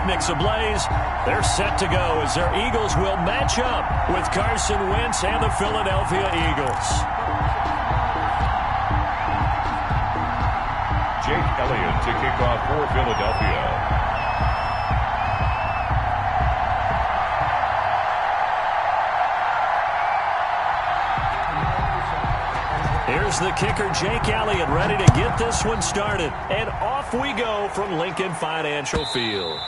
pyrotechnics ablaze. They're set to go as their Eagles will match up with Carson Wentz and the Philadelphia Eagles. Jake Elliott to kick off for Philadelphia. Here's the kicker, Jake Elliott, ready to get this one started. And off we go from Lincoln Financial Field.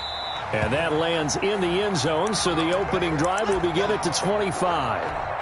And that lands in the end zone, so the opening drive will begin at the 25.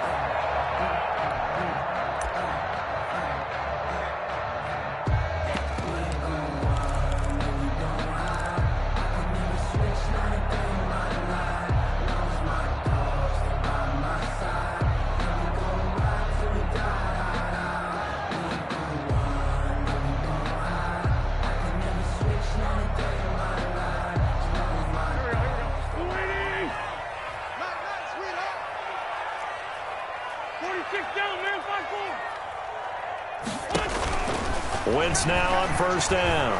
Wentz now on first down.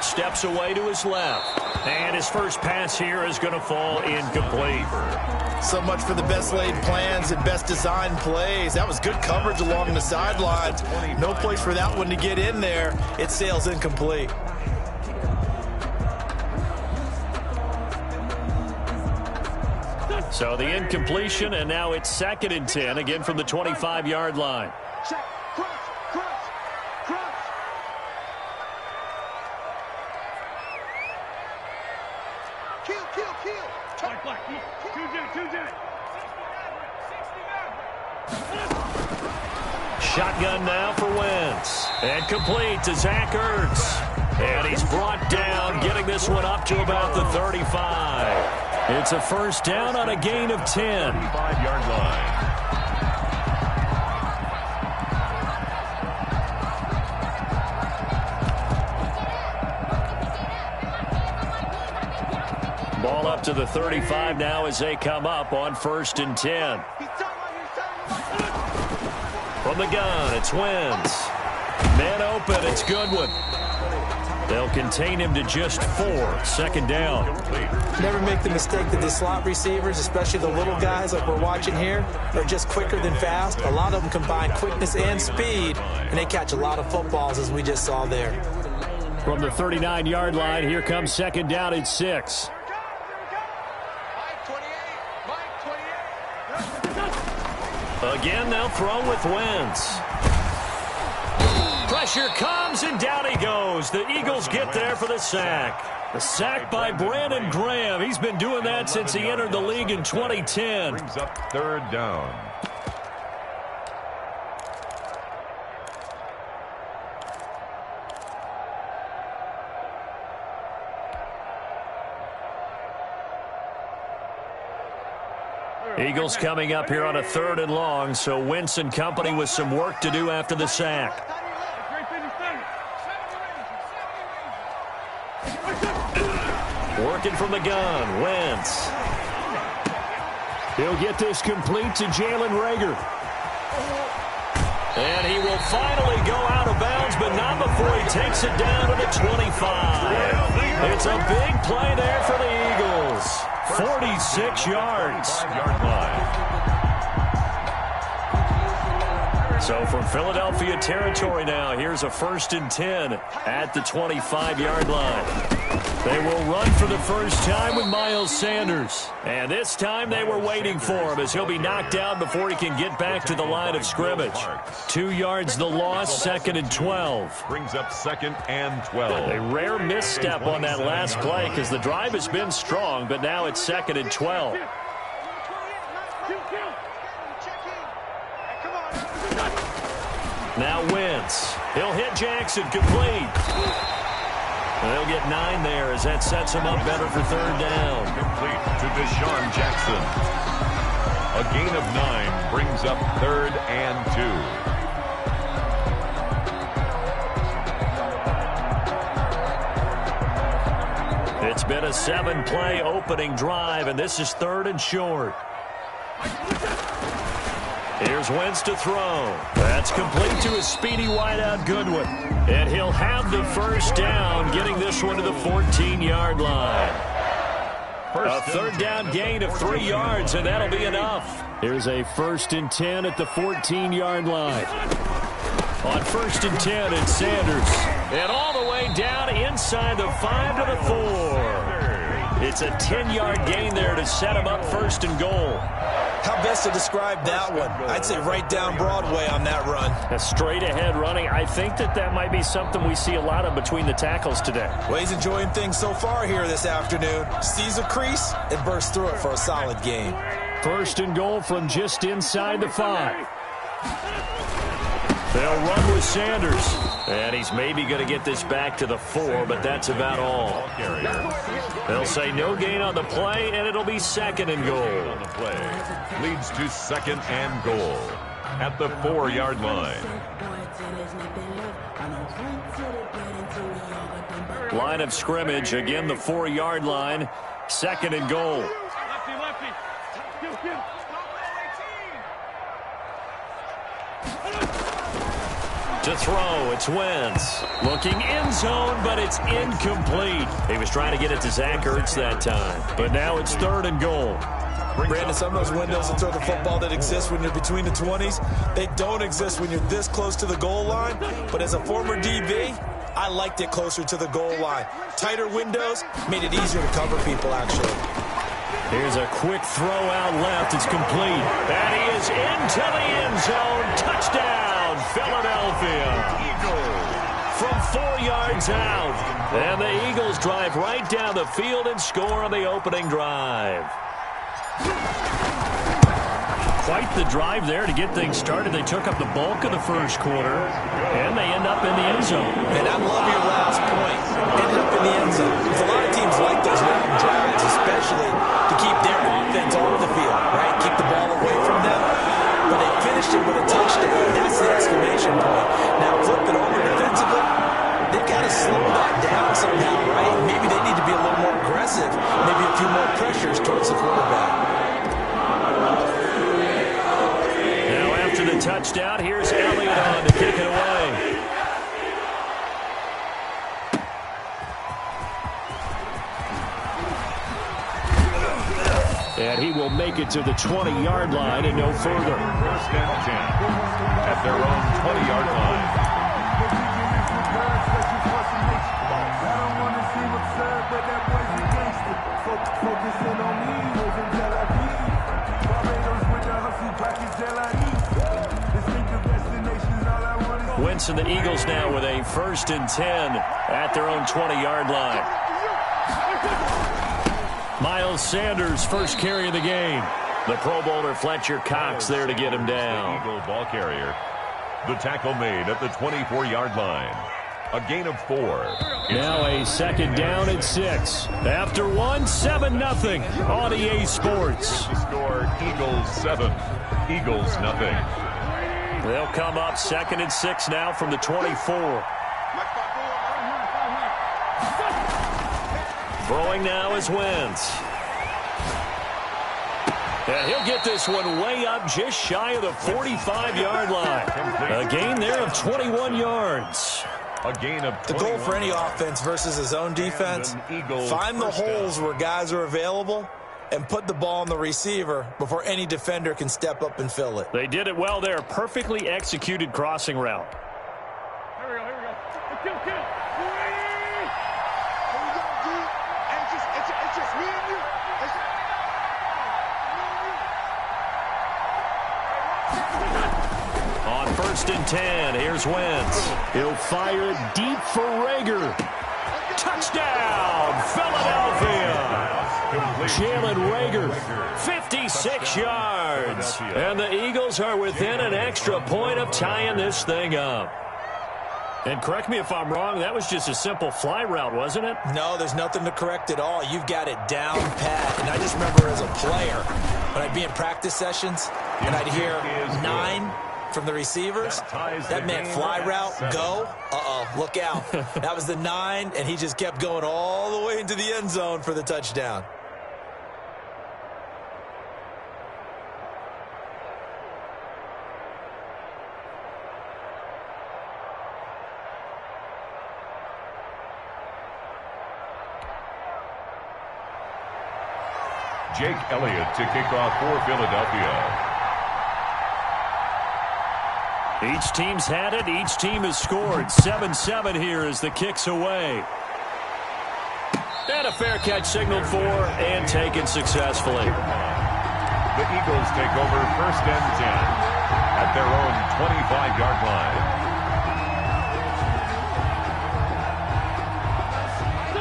Steps away to his left. And his first pass here is going to fall incomplete. So much for the best laid plans and best designed plays. That was good coverage along the sidelines. No place for that one to get in there. It sails incomplete. So the incompletion, and now it's 2nd and 10, again from the 25-yard line. Shotgun now for Wentz. And complete to Zach Ertz. And he's brought down, getting this one up to about the 35. It's a first down on a gain of 10. 5-yard line. Ball up to the 35 now as they come up on 1st and 10. From the gun, it's Wentz. Man open, it's Goodwin. They'll contain him to just 4. 2nd down. Never make the mistake that the slot receivers, especially the little guys like we're watching here, are just quicker than fast. A lot of them combine quickness and speed, and they catch a lot of footballs, as we just saw there. From the 39-yard line, here comes 2nd down at 6. Again, they'll throw with Wentz. Pressure comes, and down he goes. The Eagles get there for the sack. The sack by Brandon Graham. He's been doing that since he entered the league in 2010. Brings up 3rd down. Eagles coming up here on a 3rd and long, so Wentz and company with some work to do after the sack. Working from the gun, Wentz. He'll get this complete to Jalen Reagor. And he will finally go out of bounds, but not before he takes it down to the 25. It's a big play there for the Eagles. 46 yards. 5-yard line. So from Philadelphia territory now, here's a 1st and 10 at the 25-yard line. They will run for the first time with Miles Sanders. And this time they were waiting for him as he'll be knocked down before he can get back to the line of scrimmage. 2 yards the loss, 2nd and 12. Brings up 2nd and 12. A rare misstep on that last play because the drive has been strong, but now it's 2nd and 12. Now Wentz. He'll hit Jackson, complete. They'll get 9 there as that sets him up better for 3rd down. Complete to Deshaun Jackson. A gain of 9 brings up 3rd and 2. It's been a 7-play opening drive, and this is 3rd and short. Here's Wentz to throw. That's complete to a speedy wideout Goodwin. And he'll have the first down, getting this one to the 14-yard line. A third down gain of 3 yards, and that'll be enough. Here's a 1st and 10 at the 14-yard line. On 1st and 10, it's Sanders. And all the way down inside the 5 to the 4. It's a 10-yard gain there to set him up 1st and goal. How best to describe that one? I'd say right down Broadway on that run. A straight-ahead running. I think that might be something we see a lot of between the tackles today. Well, he's enjoying things so far here this afternoon. Sees a crease and bursts through it for a solid gain. 1st and goal from just inside the 5. They'll run with Sanders. And he's maybe going to get this back to the 4, but that's about all. They'll say no gain on the play, and it'll be 2nd and goal. On the play leads to 2nd and goal at the 4-yard line. Line of scrimmage, again the 4-yard line, 2nd and goal. To throw, it's Wentz. Looking end zone, but it's incomplete. He was trying to get it to Zach Ertz that time. But now it's 3rd and goal. Brandon, some of those windows to throw the football that exist when you're between the 20s, they don't exist when you're this close to the goal line. But as a former DB, I liked it closer to the goal line. Tighter windows made it easier to cover people, actually. Here's a quick throw out left. It's complete. And he is into the end zone. Touchdown, Philadelphia. From 4 yards out. And the Eagles drive right down the field and score on the opening drive. Quite the drive there to get things started. They took up the bulk of the first quarter, and they end up in the end zone. And I love your last point. Ended up in the end zone. Because a lot of teams like those long drives, especially to keep their offense off the field, right? Keep the ball away from them. But they finished it with a touchdown. That's the exclamation point. Now flip it over defensively. They've got to slow that down somehow, right? Maybe they need to be a little more aggressive. Maybe a few more pressures towards the quarterback. To the touchdown, here's Elliott on to kick it away. And he will make it to the 20-yard line and no further. 1st and 10 at their own 20-yard line. Wentz and the Eagles now with a 1st and 10 at their own 20-yard line. Miles Sanders, first carry of the game. The Pro Bowler Fletcher Cox there to get him down. The Eagle ball carrier. The tackle made at the 24-yard line. A gain of 4. Now a 2nd down and 6. After 1, 7-0 on EA Sports. The score, Eagles 7, Eagles nothing. They'll come up 2nd and 6 now from the 24. Throwing now is Wentz. And he'll get this one way up just shy of the 45-yard line. A gain there of 21 yards. A gain of 21. The goal for any offense versus his own defense, find the holes where guys are available and put the ball on the receiver before any defender can step up and fill it. They did it well there. Perfectly executed crossing route. Here we go. Kill. It's just me and you. On 1st and 10, here's Wentz. He'll fire it deep for Rager. Touchdown, Philadelphia. Jalen Rager, 56 yards. And the Eagles are within an extra point of tying this thing up. And correct me if I'm wrong, that was just a simple fly route, wasn't it? No, there's nothing to correct at all. You've got it down pat. And I just remember as a player, when I'd be in practice sessions, and I'd hear 9 from the receivers, that meant fly route, go. Look out. That was the 9, and he just kept going all the way into the end zone for the touchdown. Jake Elliott to kick off for Philadelphia. Each team's had it. Each team has scored. 7-7 here as the kick's away. And a fair catch signaled for and taken successfully. The Eagles take over 1st and 10 at their own 25-yard line.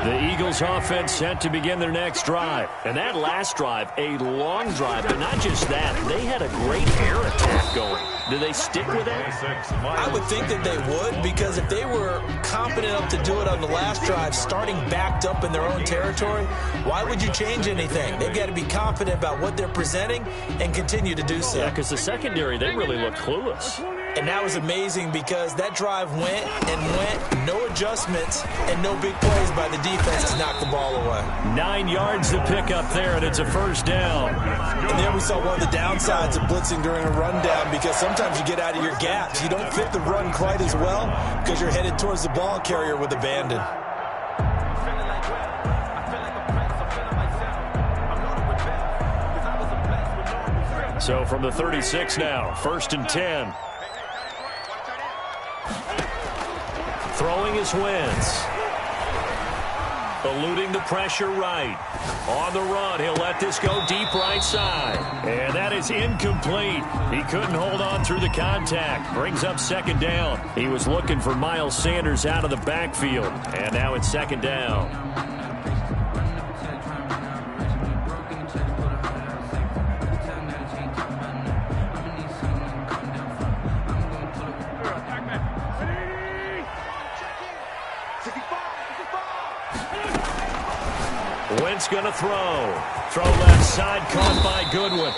The Eagles offense set to begin their next drive. And that last drive, a long drive. But not just that, they had a great air attack going. Do they stick with that? I would think that they would, because if they were confident enough to do it on the last drive, starting backed up in their own territory, why would you change anything? They've got to be confident about what they're presenting and continue to do so. Yeah, because the secondary, they really looked clueless. And that was amazing because that drive went and went, no adjustments, and no big plays by the defense to knock the ball away. 9 yards to pick up there, and it's a first down. And there we saw one of the downsides of blitzing during a rundown, because sometimes you get out of your gaps. You don't fit the run quite as well because you're headed towards the ball carrier with abandon. So from the 36 now, 1st and 10. Throwing his Wentz. Eluding the pressure right. On the run, he'll let this go deep right side. And that is incomplete. He couldn't hold on through the contact. Brings up 2nd down. He was looking for Miles Sanders out of the backfield. And now it's 2nd down. Wentz going to throw. Throw left side, caught by Goodwin.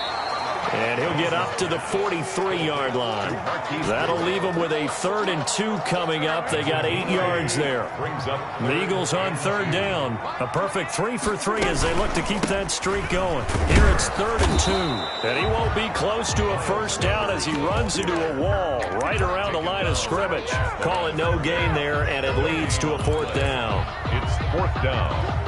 And he'll get up to the 43-yard line. That'll leave him with a 3rd and 2 coming up. They got 8 yards there. The Eagles on 3rd down. A perfect 3 for 3 as they look to keep that streak going. Here it's 3rd and 2. And he won't be close to a first down as he runs into a wall right around the line of scrimmage. Call it no gain there, and it leads to a 4th down. It's 4th down.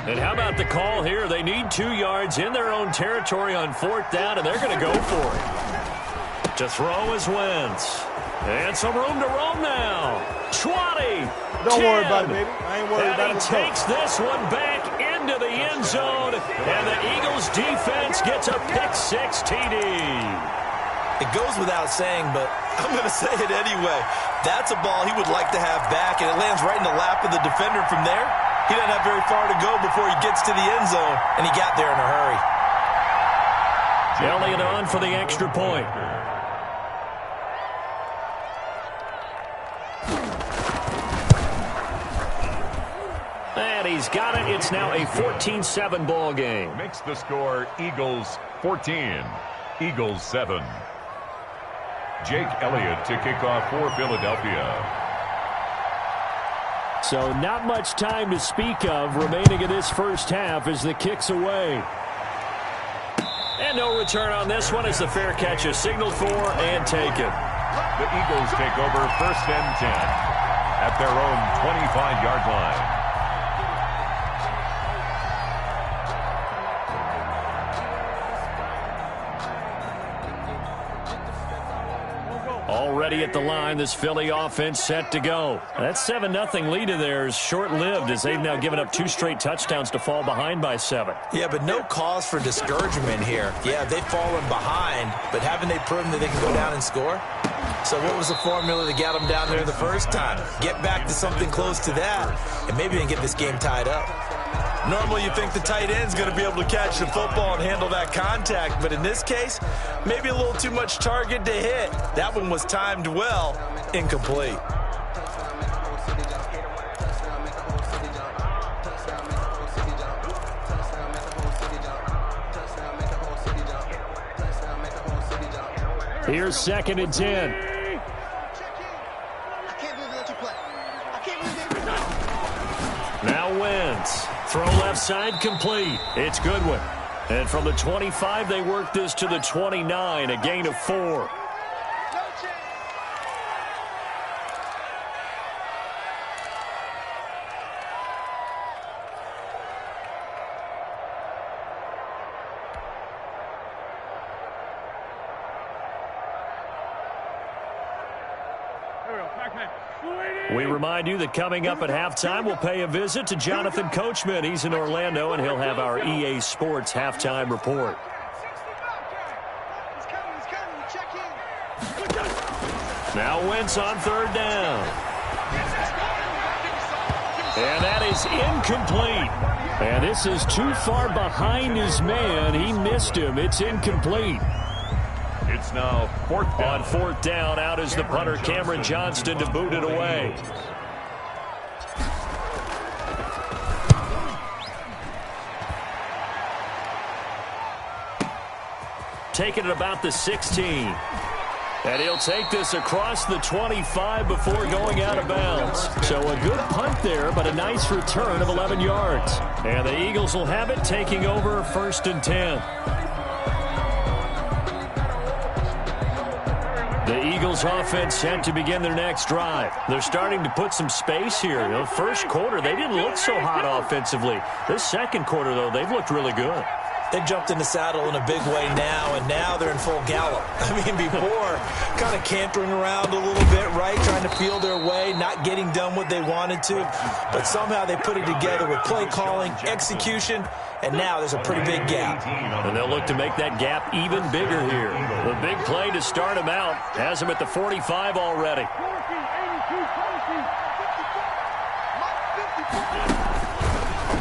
And how about the call here? They need 2 yards in their own territory on 4th down, and they're going to go for it. To throw is Wentz. And some room to roam now. 20. Don't 10, worry about it, baby. I ain't worried about it. And he takes this one back into the end zone. And the Eagles defense gets a pick-6 TD. It goes without saying, but I'm going to say it anyway. That's a ball he would like to have back, and it lands right in the lap of the defender from there. He doesn't have very far to go before he gets to the end zone, and he got there in a hurry. Elliott on for the extra point. And he's got it. It's now a 14-7 ball game. Makes the score Eagles 14, Eagles 7. Jake Elliott to kick off for Philadelphia. So not much time to speak of remaining in this first half as the kick's away. And no return on this one as the fair catch is signaled for and taken. The Eagles take over 1st and 10 at their own 25-yard line. Already at the line, this Philly offense set to go. That 7-0 lead of theirs short-lived as they've now given up 2 straight touchdowns to fall behind by 7. Yeah, but no cause for discouragement here. Yeah, they've fallen behind, but haven't they proven that they can go down and score? So what was the formula that got them down there the first time? Get back to something close to that, and maybe they can get this game tied up. Normally you think the tight end's going to be able to catch the football and handle that contact, but in this case, maybe a little too much target to hit. That one was timed well, incomplete. Here's 2nd and 10. Now Wentz. Throw left side complete. It's Goodwin. And from the 25, they work this to the 29, a gain of 4. We remind you that coming up at halftime, we'll pay a visit to Jonathan Coachman. He's in Orlando, and he'll have our EA Sports halftime report. Now Wentz on third down. And that is incomplete. And this is too far behind his man. He missed him. It's incomplete. It's now fourth down. On fourth down, out is the punter, Cameron Johnston, to boot it away. Taking it about the 16. And he'll take this across the 25 before going out of bounds. So a good punt there, but a nice return of 11 yards. And the Eagles will have it, taking over 1st and 10. The Eagles offense set to begin their next drive. They're starting to put some space here. You know, first quarter, they didn't look so hot offensively. This second quarter, though, they've looked really good. They jumped in the saddle in a big way now, and now they're in full gallop. I mean, before, kind of cantering around a little bit, right, trying to feel their way, not getting done what they wanted to. But somehow they put it together with play calling, execution, and now there's a pretty big gap. And they'll look to make that gap even bigger here. The big play to start him out has him at the 45 already.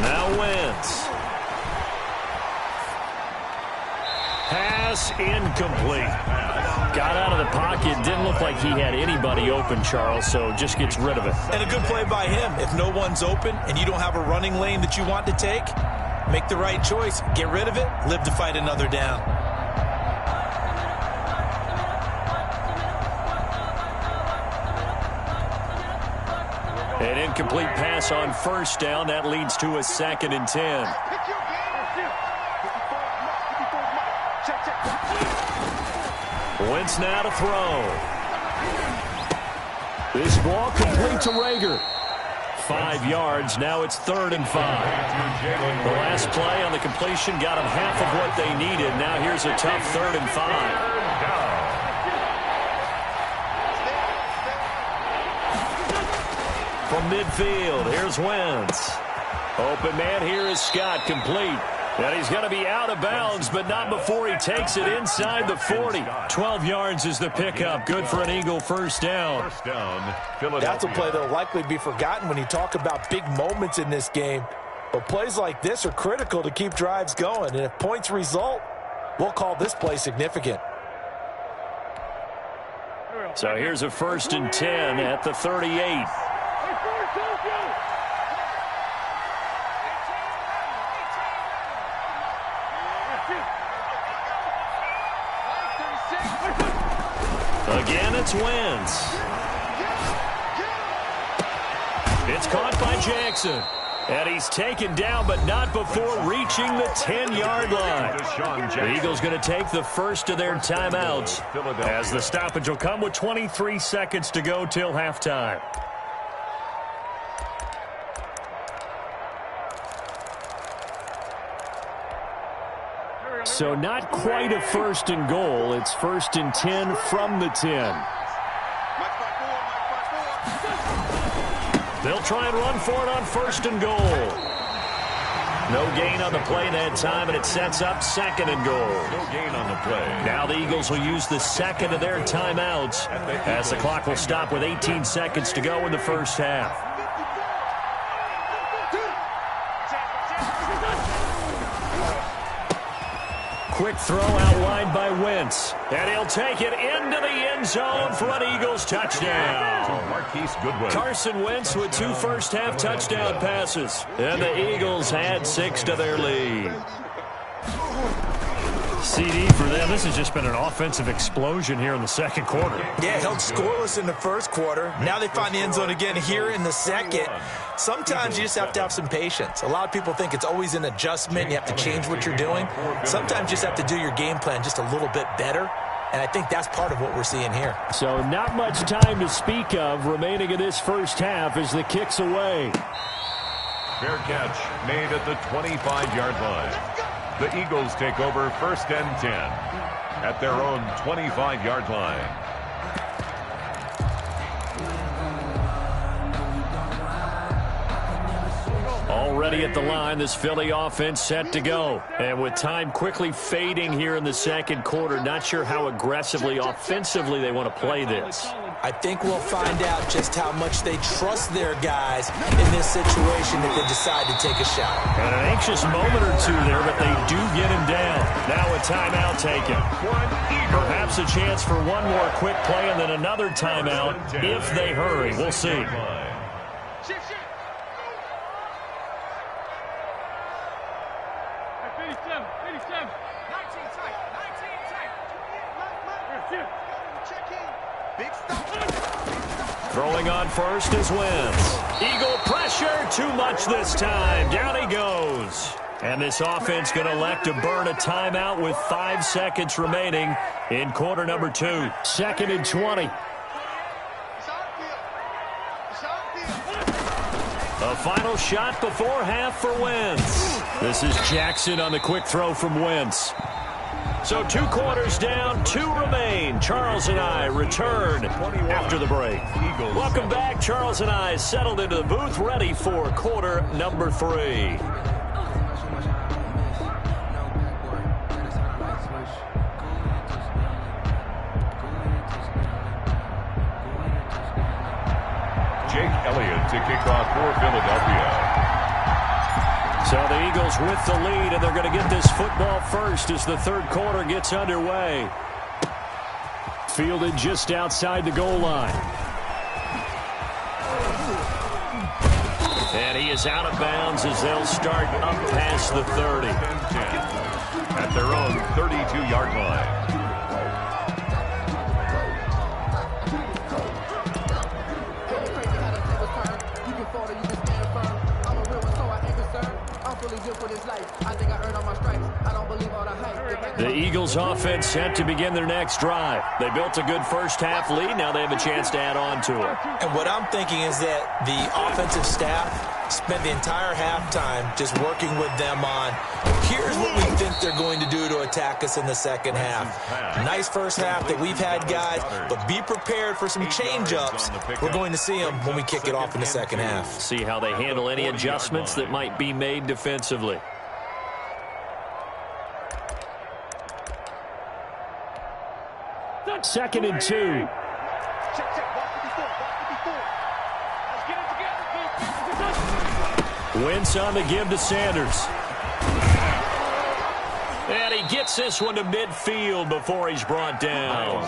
Now Wentz. Pass incomplete. Got out of the pocket. Didn't look like he had anybody open, Charles, so just gets rid of it. And a good play by him. If no one's open and you don't have a running lane that you want to take, make the right choice. Get rid of it. Live to fight another down. An incomplete pass on first down. That leads to a 2nd and 10. Wentz now to throw. This ball complete to Rager. 5 yards. Now it's 3rd and 5. The last play on the completion got them half of what they needed. Now here's a tough 3rd and 5. From midfield, here's Wentz. Open man here is Scott, complete. And he's going to be out of bounds, but not before he takes it inside the 40. 12 yards is the pickup. Good for an Eagle first down. First down, Philadelphia. That's a play that will likely be forgotten when you talk about big moments in this game. But plays like this are critical to keep drives going. And if points result, we'll call this play significant. So here's a 1st and 10 at the 38. Again, it's Wentz. It's caught by Jackson. And he's taken down, but not before reaching the 10-yard line. The Eagles going to take the first of their timeouts, as the stoppage will come with 23 seconds to go till halftime. So not quite a 1st and goal. It's 1st and 10 from the 10. They'll try and run for it on 1st and goal. No gain on the play that time, and it sets up 2nd and goal. No gain on the play. Now the Eagles will use the second of their timeouts, as the clock will stop with 18 seconds to go in the first half. Quick throw out wide by Wentz. And he'll take it into the end zone for an Eagles touchdown. Carson Wentz with 2 first-half touchdown passes. And the Eagles add 6 to their lead. CD for them. This has just been an offensive explosion here in the second quarter. Yeah, held scoreless in the first quarter. Now they find the end zone again here in the second. Sometimes you just have to have some patience. A lot of people think it's always an adjustment. You have to change what you're doing. Sometimes you just have to do your game plan just a little bit better. And I think that's part of what we're seeing here. So not much time to speak of remaining in this first half as the kick's away. Fair catch made at the 25-yard line. The Eagles take over 1st and 10 at their own 25-yard line. Already at the line, this Philly offense set to go. And with time quickly fading here in the second quarter, not sure how aggressively, offensively they want to play this. I think we'll find out just how much they trust their guys in this situation if they decide to take a shot. And an anxious moment or two there, but they do get him down. Now a timeout taken. Perhaps a chance for one more quick play and then another timeout if they hurry. We'll see. Throwing on first is Wentz. Eagle pressure, too much this time. Down he goes. And this offense going to elect to burn a timeout with 5 seconds remaining in quarter number 2. 2nd and 20. A final shot before half for Wentz. This is Jackson on the quick throw from Wentz. So 2 quarters down, 2 remain. Charles and I return after the break. Welcome back. Charles and I settled into the booth, ready for quarter number 3. Jake Elliott to kick off for Philadelphia. So the Eagles with the lead, and they're going to get this football first as the third quarter gets underway. Fielded just outside the goal line. And he is out of bounds as they'll start up past the 30. At their own 32-yard line. The Eagles offense set to begin their next drive. They built a good first half lead. Now they have a chance to add on to it. And what I'm thinking is that the offensive staff spent the entire halftime just working with them on, here's what we think they're going to do to attack us in the second half. Nice first half that we've had, guys, but be prepared for some change-ups. We're going to see them when we kick it off in the second half. See how they handle any adjustments that might be made defensively. Second and 2. Wentz on the give to Sanders. And he gets this one to midfield before he's brought down.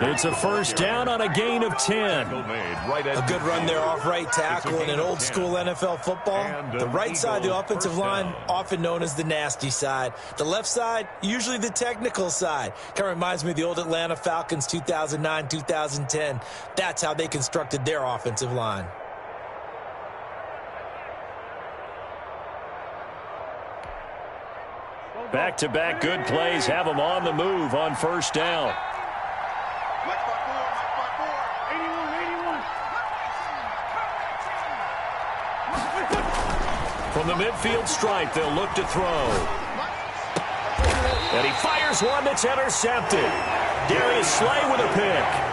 It's a first down on a gain of 10. A good run there off right tackle in an old-school NFL football. The right side, the offensive line, often known as the nasty side. The left side, usually the technical side. Kind of reminds me of the old Atlanta Falcons 2009, 2010. That's how they constructed their offensive line. Back-to-back good plays have them on the move on first down. From the midfield stripe, they'll look to throw. And he fires one that's intercepted. Darius Slay with a pick.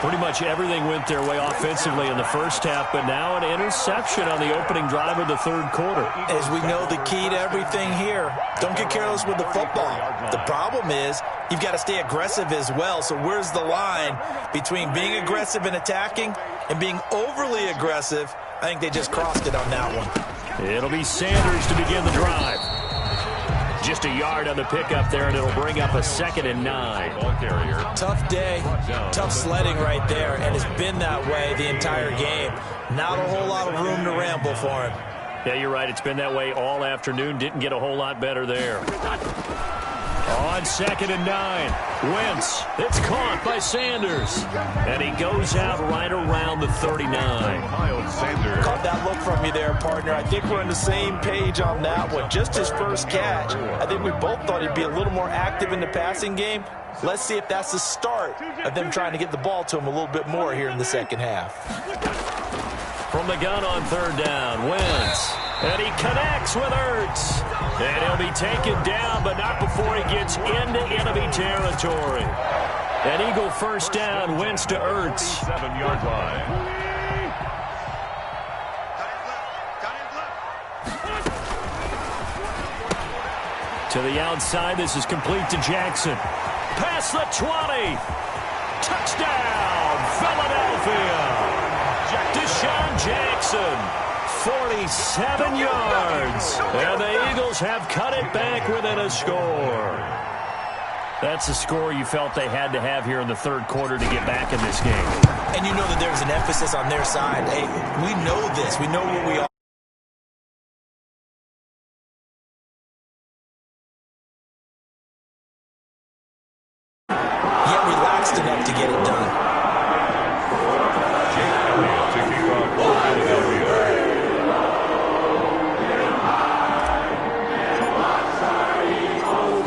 Pretty much everything went their way offensively in the first half, but now an interception on the opening drive of the third quarter. As we know, the key to everything here, don't get careless with the football. The problem is you've got to stay aggressive as well. So where's the line between being aggressive and attacking and being overly aggressive? I think they just crossed it on that one. It'll be Sanders to begin the drive. Just a yard on the pickup there, and it'll bring up a 2nd and 9. Tough day, tough sledding right there, and it's been that way the entire game. Not a whole lot of room to ramble for him. Yeah, you're right. It's been that way all afternoon. Didn't get a whole lot better there. On 2nd and 9, Wentz. It's caught by Sanders. And he goes out right around the 39. Miles Sanders. Caught that look from you there, partner. I think we're on the same page on that one. Just his first catch. I think we both thought he'd be a little more active in the passing game. Let's see if that's the start of them trying to get the ball to him a little bit more here in the second half. From the gun on 3rd down, Wentz. And he connects with Ertz. And he'll be taken down, but not before he gets into enemy territory. An Eagle first down, Wentz to Ertz. 7-yard line. To the outside, this is complete to Jackson. Past the 20. Touchdown, Philadelphia. Deshaun Jackson, 47 yards. And the Eagles have cut it back within a score. That's a score you felt they had to have here in the 3rd quarter to get back in this game. And you know that there's an emphasis on their side. Hey, we know this. We know what we are. Yet relaxed enough to get it done.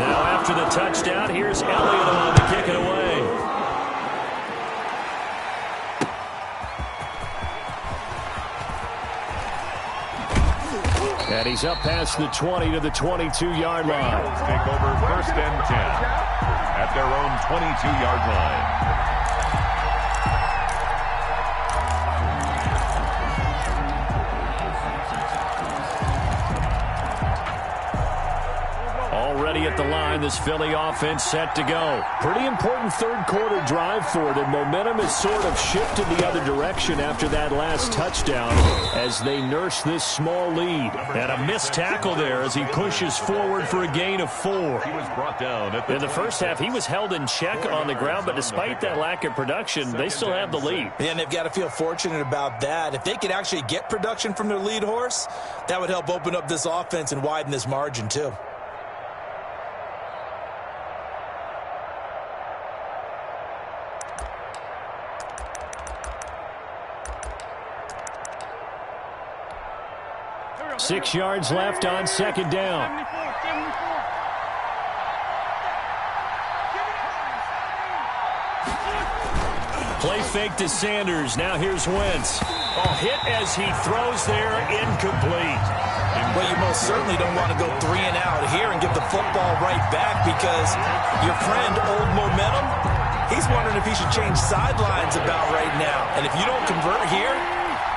After the touchdown, here's Elliott on to kick it away. And he's up past the 20 to the 22-yard line. Take over 1st and 10 at their own 22-yard line. Already at the line, this Philly offense set to go. Pretty important 3rd quarter drive for them. Momentum has sort of shifted the other direction after that last touchdown as they nurse this small lead. And a missed tackle there as he pushes forward for a gain of 4. He was brought down in the first half. He was held in check on the ground, but despite that lack of production, they still have the lead. And they've got to feel fortunate about that. If they could actually get production from their lead horse, that would help open up this offense and widen this margin too. Six yards left on 2nd down. Play fake to Sanders. Now here's Wentz. Hit as he throws there, incomplete. Well, you most certainly don't want to go 3 and out here and give the football right back because your friend, Old Momentum, he's wondering if he should change sidelines about right now. And if you don't convert here,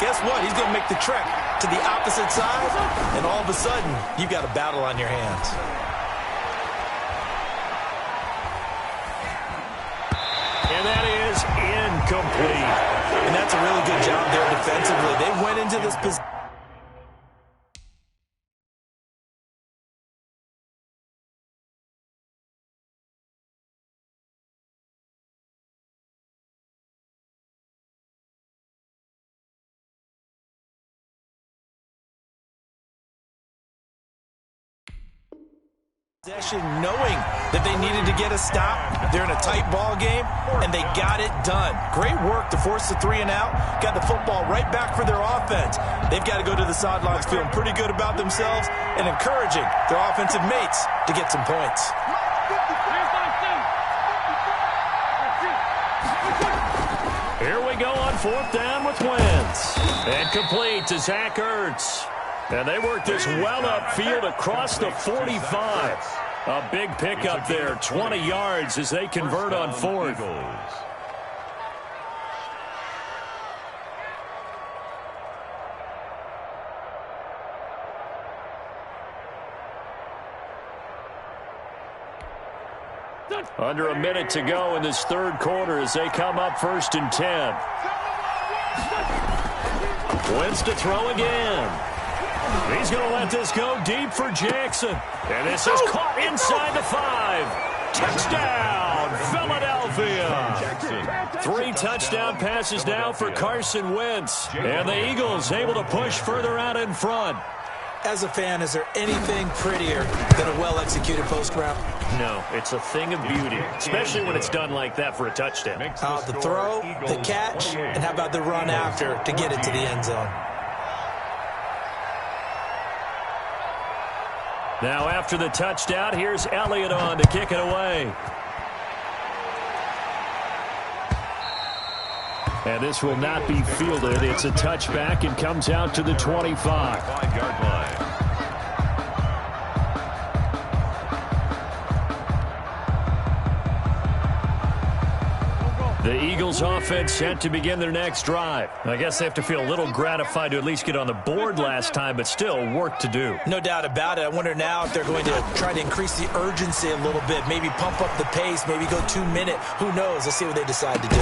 guess what? He's going to make the trek to the opposite side, and all of a sudden, you've got a battle on your hands. And that is incomplete. And that's a really good job there defensively. They went into this position. Possession, knowing that they needed to get a stop. They're in a tight ball game, and they got it done. Great work to force the 3 and out. Got the football right back for their offense. They've got to go to the sidelines feeling pretty good about themselves and encouraging their offensive mates to get some points. Here we go on 4th down with Wentz. And complete to Zach Ertz. And they work this well upfield across the 45. A big pickup there, 20 yards as they convert on 4th. Under a minute to go in this 3rd quarter as they come up 1st and 10. Wentz to throw again. He's going to let this go deep for Jackson. And this is caught inside the 5. Touchdown, Philadelphia. 3 touchdown passes now for Carson Wentz. And the Eagles able to push further out in front. As a fan, is there anything prettier than a well-executed post route? No, it's a thing of beauty, especially when it's done like that for a touchdown. The throw, the catch, and how about the run after to get it to the end zone? Now after the touchdown, here's Elliott on to kick it away. And this will not be fielded. It's a touchback and comes out to the 25. 5-yard line. The Eagles offense set to begin their next drive. I guess they have to feel a little gratified to at least get on the board last time, but still work to do. No doubt about it. I wonder now if they're going to try to increase the urgency a little bit, maybe pump up the pace, maybe go 2-minute. Who knows? Let's see what they decide to do.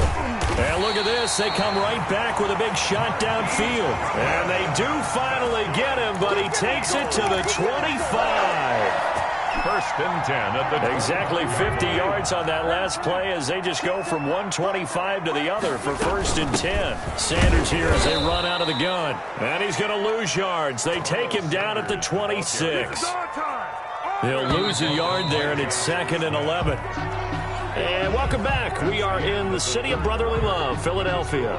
And look at this. They come right back with a big shot downfield. And they do finally get him, but he takes it to the 25. First and 10 at the Exactly 50 yards on that last play as they just go from 125 to the other for first and 10. Sanders here as they run out of the gun. And he's going to lose yards. They take him down at the 26. They'll lose a yard there, and it's 2nd and 11. And welcome back. We are in the city of brotherly love, Philadelphia.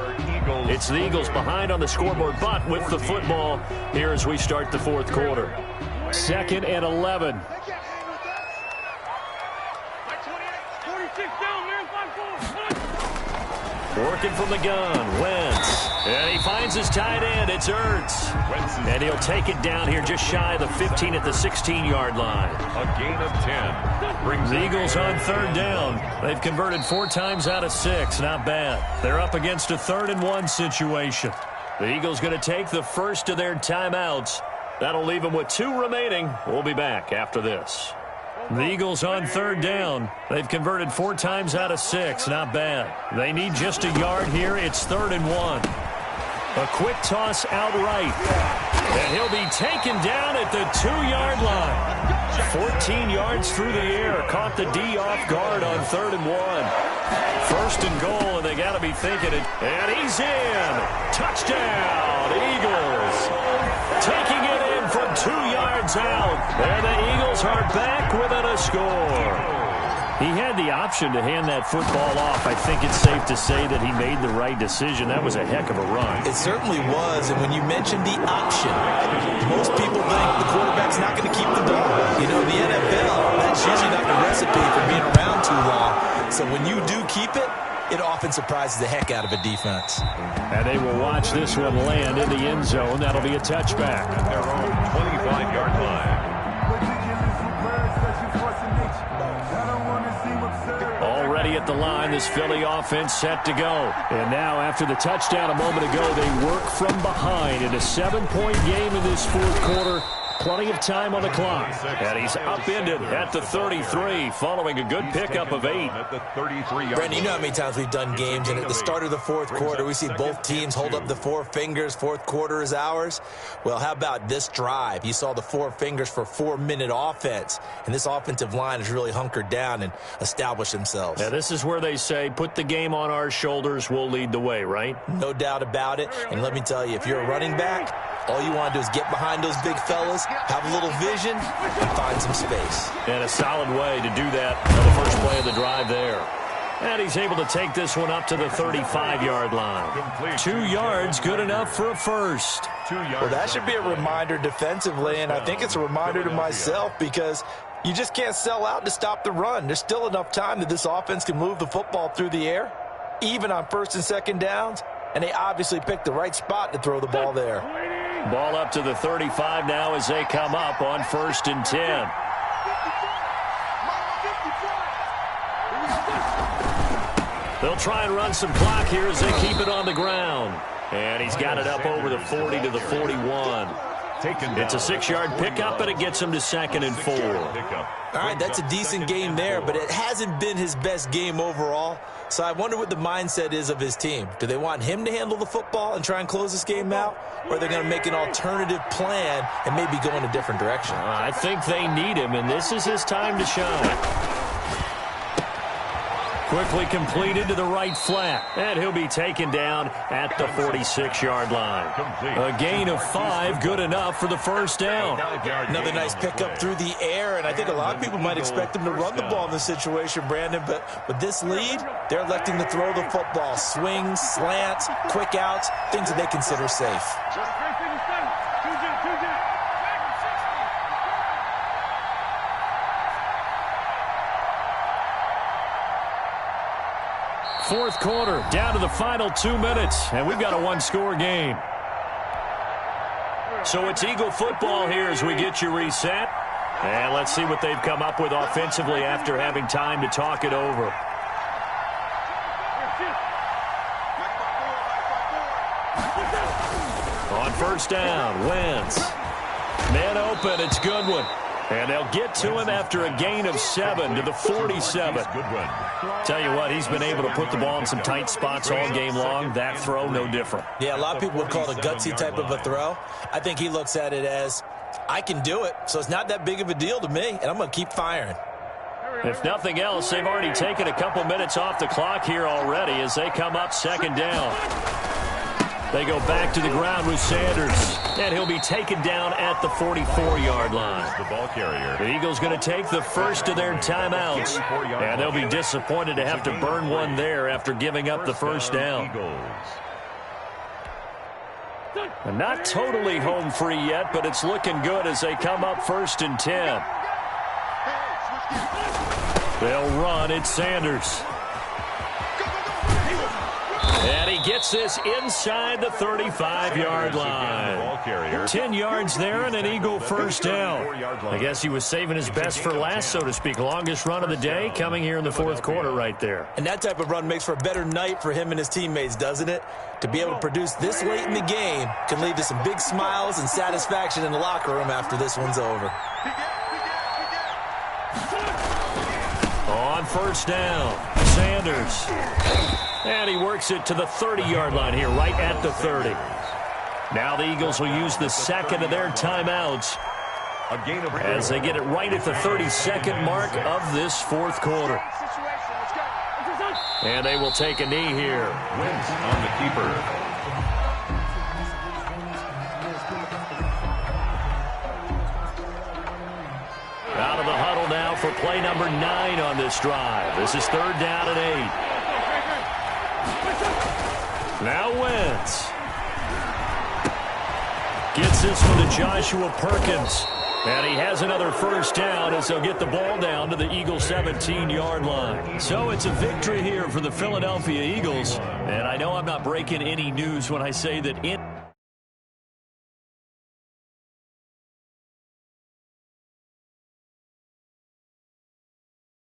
It's the Eagles behind on the scoreboard, but with the football here as we start the fourth quarter. 2nd and 11. Working from the gun, Wentz. And he finds his tight end. It's Ertz. And he'll take it down here just shy of the 15 at the 16-yard line. A gain of 10. Brings the Eagles on 3rd down. They've converted 4 times out of 6. Not bad. They're up against a 3rd and 1 situation. The Eagles going to take the first of their timeouts. That'll leave them with 2 remaining. We'll be back after this. The Eagles on 3rd down. They've converted 4 times out of 6. Not bad. They need just a yard here. It's 3rd and 1. A quick toss outright. And he'll be taken down at the 2-yard line. 14 yards through the air. Caught the D off guard on 3rd and 1. 1st and goal, and they got to be thinking it. And he's in. Touchdown, Eagles. Taking it in from 2 yards out. And the Eagles are back within a score. He had the option to hand that football off. I think it's safe to say that he made the right decision. That was a heck of a run. It certainly was, and when you mentioned the option, most people think the quarterback's not going to keep the ball. You know, the NFL, that's usually not the recipe for being around too long. So when you do keep it, it often surprises the heck out of a defense. And they will watch this one land in the end zone. That'll be a touchback. Their own 25-yard line. Already at the line, this Philly offense set to go. And now, after the touchdown a moment ago, they work from behind in a 7-point game in this fourth quarter. Plenty of time on the clock. And he's upended at the 33 following a good pickup of 8. Brandon, you know how many times we've done games, and at the start of the fourth quarter, we see both teams hold up the 4 fingers. Fourth quarter is ours. Well, how about this drive? You saw the 4 fingers for 4-minute offense, and this offensive line has really hunkered down and established themselves. Yeah, this is where they say, put the game on our shoulders, we'll lead the way, right? No doubt about it. And let me tell you, if you're a running back, all you want to do is get behind those big fellas, have a little vision, and find some space. And a solid way to do that on the first play of the drive there. And he's able to take this one up to the 35-yard line. 2 yards, good enough for a first. Well, that should be a reminder defensively, and I think it's a reminder to myself because you just can't sell out to stop the run. There's still enough time that this offense can move the football through the air, even on 1st and 2nd downs, and they obviously picked the right spot to throw the ball there. Ball up to the 35 now as they come up on 1st and 10. They'll try and run some clock here as they keep it on the ground. And he's got it up over the 40 to the 41. It's a 6-yard pickup, and it gets him to 2nd and 4. All right, that's a decent game there, but it hasn't been his best game overall. So I wonder what the mindset is of his team. Do they want him to handle the football and try and close this game out? Or are they going to make an alternative plan and maybe go in a different direction? I think they need him, and this is his time to shine. Quickly completed to the right flat. And he'll be taken down at the 46-yard line. A gain of 5, good enough for the first down. Another nice pickup through the air, and I think a lot of people might expect him to run the ball in this situation, Brandon, but with this lead, they're electing to throw the football. Swings, slants, quick outs, things that they consider safe. Fourth quarter, down to the final 2 minutes, and we've got a one-score game. So it's Eagle football here as we get you reset. And let's see what they've come up with offensively after having time to talk it over. On first down, Wentz. Man open, it's Goodwin. And they'll get to him after a gain of 7 to the 47. Tell you what, he's been able to put the ball in some tight spots all game long. That throw, no different. Yeah, a lot of people would call it a gutsy type of a throw. I think he looks at it as, I can do it, so it's not that big of a deal to me, and I'm going to keep firing. If nothing else, they've already taken a couple minutes off the clock here already as they come up second down. They go back to the ground with Sanders, and he'll be taken down at the 44-yard line. The ball carrier. The Eagles going to take the first of their timeouts, and they'll be disappointed to have to burn one there after giving up the first down. And not totally home free yet, but it's looking good as they come up 1st and 10. They'll run. It's Sanders. And he gets this inside the 35-yard line. 10 yards there and an Eagle first down. I guess he was saving his best for last, so to speak. Longest run of the day coming here in the fourth quarter right there. And that type of run makes for a better night for him and his teammates, doesn't it? To be able to produce this late in the game can lead to some big smiles and satisfaction in the locker room after this one's over. On first down, Sanders. And he works it to the 30-yard line here, right at the 30. Now the Eagles will use the second of their timeouts as they get it right at the 32nd mark of this fourth quarter. And they will take a knee here. Wentz on the keeper. Out of the huddle now for play number 9 on this drive. This is 3rd down and 8. Now Wentz gets this one to Joshua Perkins. And he has another first down as they'll get the ball down to the Eagles' 17-yard line. So it's a victory here for the Philadelphia Eagles. And I know I'm not breaking any news when I say that